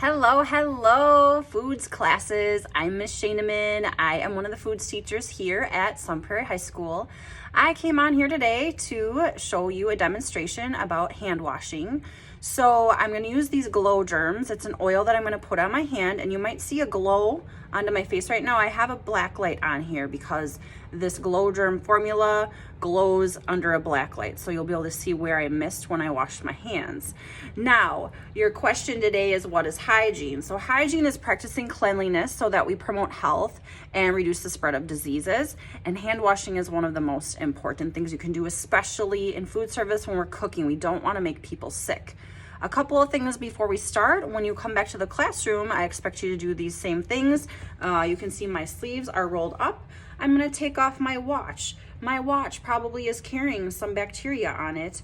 Hello, foods classes. I'm Miss Shaneman. I am one of the foods teachers here at Sun Prairie High School. I came on here today to show you a demonstration about hand washing. So I'm going to use these Glo-germs. It's an oil that I'm going to put on my hand, and you might see a glow onto my face right now. I have a black light on here because this Glo-germ formula glows under a black light, so you'll be able to see where I missed when I washed my hands. Now, your question today is, what is hygiene? So hygiene is practicing cleanliness so that we promote health and reduce the spread of diseases, and hand washing is one of the most important things you can do, especially in food service when we're cooking. We don't want to make people sick. A couple of things before we start. When you come back to the classroom, I expect you to do these same things. You can see my sleeves are rolled up. I'm going to take off my watch. My watch probably is carrying some bacteria on it,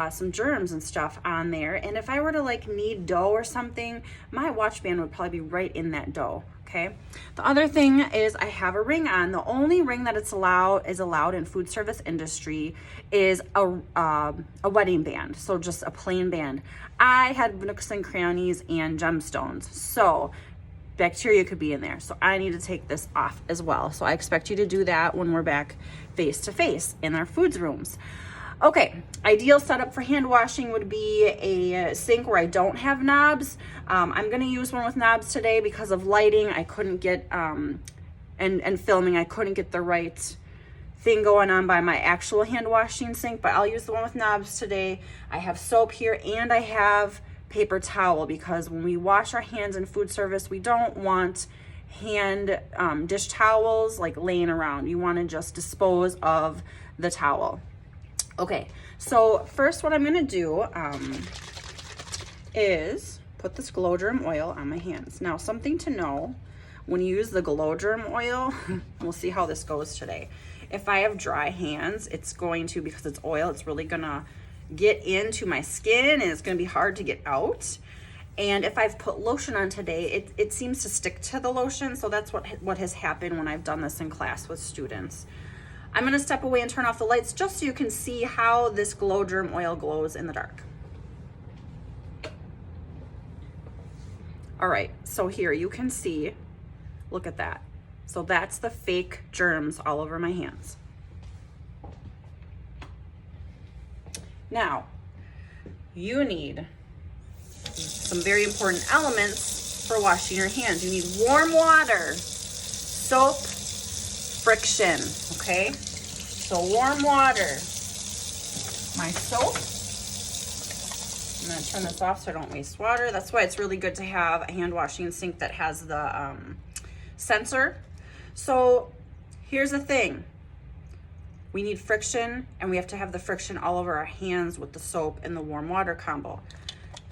some germs and stuff on there. And if I were to knead dough or something, my watch band would probably be right in that dough. Okay. The other thing is I have a ring on. The only ring that is allowed in food service industry is a wedding band. So just a plain band. I had nooks and crannies and gemstones. So bacteria could be in there. So I need to take this off as well. So I expect you to do that when we're back face to face in our foods rooms. Okay, ideal setup for hand washing would be a sink where I don't have knobs. I'm gonna use one with knobs today because of lighting. I couldn't get, and filming, I couldn't get the right thing going on by my actual hand washing sink, but I'll use the one with knobs today. I have soap here and I have paper towel because when we wash our hands in food service, we don't want hand dish towels laying around. You wanna just dispose of the towel. Okay, so first what I'm gonna do is put this Glo-germ oil on my hands. Now, something to know, when you use the Glo-germ oil, we'll see how this goes today. If I have dry hands, it's going to, because it's oil, it's really gonna get into my skin and it's gonna be hard to get out. And if I've put lotion on today, it seems to stick to the lotion, so that's what has happened when I've done this in class with students. I'm gonna step away and turn off the lights just so you can see how this Glo-germ oil glows in the dark. All right, so here you can see, look at that. So that's the fake germs all over my hands. Now, you need some very important elements for washing your hands. You need warm water, soap, friction, okay? So warm water, my soap. I'm gonna turn this off so I don't waste water. That's why it's really good to have a hand washing sink that has the sensor. So here's the thing. We need friction, and we have to have the friction all over our hands with the soap and the warm water combo.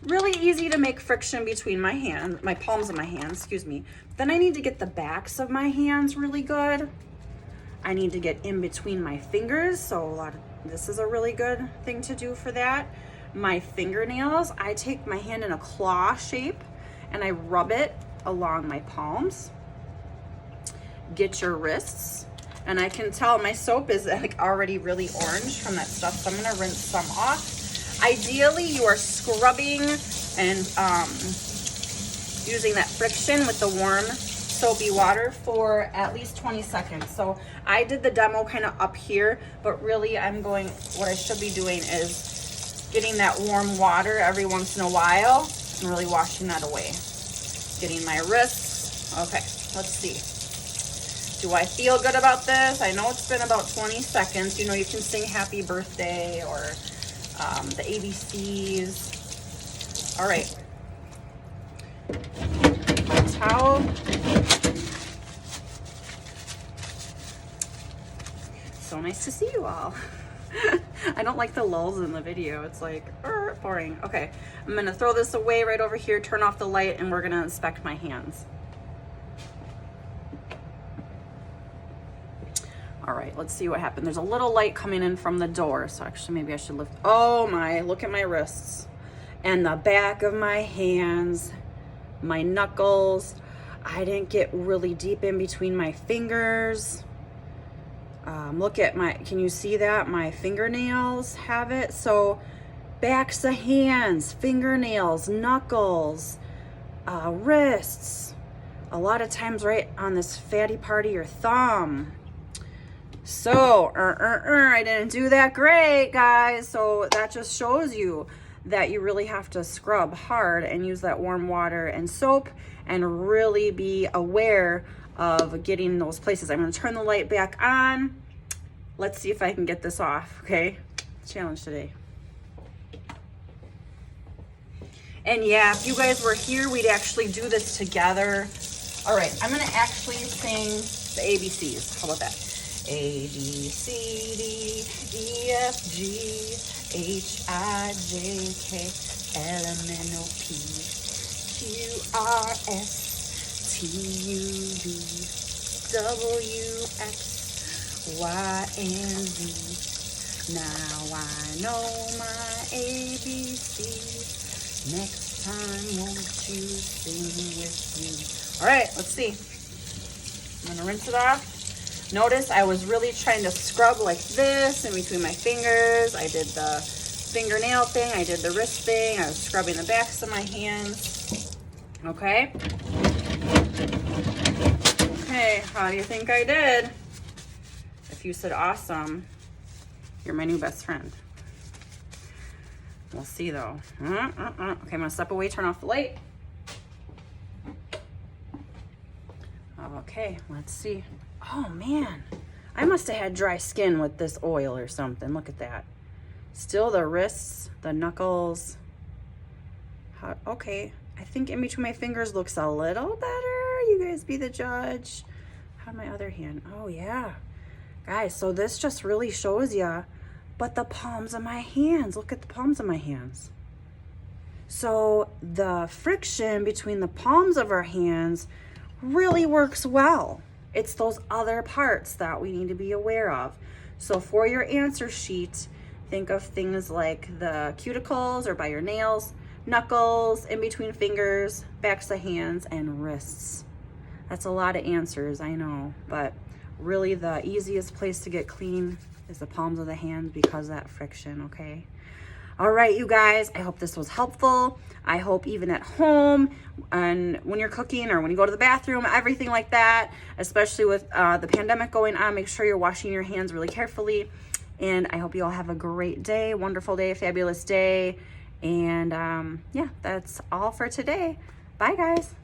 Really easy to make friction between my hands, my palms of my hands, excuse me. Then I need to get the backs of my hands really good. I need to get in between my fingers, so this is a really good thing to do for that. My fingernails, I take my hand in a claw shape and I rub it along my palms. Get your wrists, and I can tell my soap is already really orange from that stuff, so I'm gonna rinse some off. Ideally, you are scrubbing and using that friction with the warm soapy water for at least 20 seconds. So I did the demo kind of up here, but really what I should be doing is getting that warm water every once in a while and really washing that away. Getting my wrists. Okay, let's see. Do I feel good about this? I know it's been about 20 seconds. You know, you can sing happy birthday or the ABCs. All right. Towel. So nice to see you all. I don't like the lulls in the video. It's boring. Okay, I'm gonna throw this away right over here, turn off the light, and we're gonna inspect my hands. All right, let's see what happened. There's a little light coming in from the door, so actually maybe I should lift. Oh my, look at my wrists and the back of my hands, my knuckles. I didn't get really deep in between my fingers. Look at can you see that? My fingernails have it. So backs of hands, fingernails, knuckles, wrists, a lot of times right on this fatty part of your thumb. So, I didn't do that great, guys. So that just shows you that you really have to scrub hard and use that warm water and soap and really be aware of getting those places. I'm gonna turn the light back on. Let's see if I can get this off, okay? Challenge today. And yeah, if you guys were here, we'd actually do this together. All right, I'm gonna actually sing the ABCs. How about that? A, B, C, D, E, F, G, H, I, J, K, L, M, N, O, P, Q, R, S, T, U, V, W, X, Y, and Z. Now I know my ABC. Next time, won't you sing with me? All right, let's see. I'm gonna rinse it off. Notice I was really trying to scrub like this in between my fingers. I did the fingernail thing. I did the wrist thing. I was scrubbing the backs of my hands. Okay. Okay, how do you think I did? If you said awesome, you're my new best friend. We'll see though. Okay, I'm gonna step away, turn off the light. Okay, let's see. Oh man, I must have had dry skin with this oil or something. Look at that. Still the wrists, the knuckles. Okay, I think in between my fingers looks a little better. You guys be the judge. How'd my other hand? Oh yeah. Guys, so this just really shows you, but the palms of my hands, look at the palms of my hands. So the friction between the palms of our hands really works well. It's those other parts that we need to be aware of. So for your answer sheet, think of things like the cuticles or by your nails, knuckles, in between fingers, backs of hands, and wrists. That's a lot of answers, I know, but really the easiest place to get clean is the palms of the hands because of that friction, okay? All right, you guys, I hope this was helpful. I hope even at home and when you're cooking or when you go to the bathroom, everything like that, especially with the pandemic going on, make sure you're washing your hands really carefully. And I hope you all have a great day, wonderful day, fabulous day. And yeah, that's all for today. Bye, guys.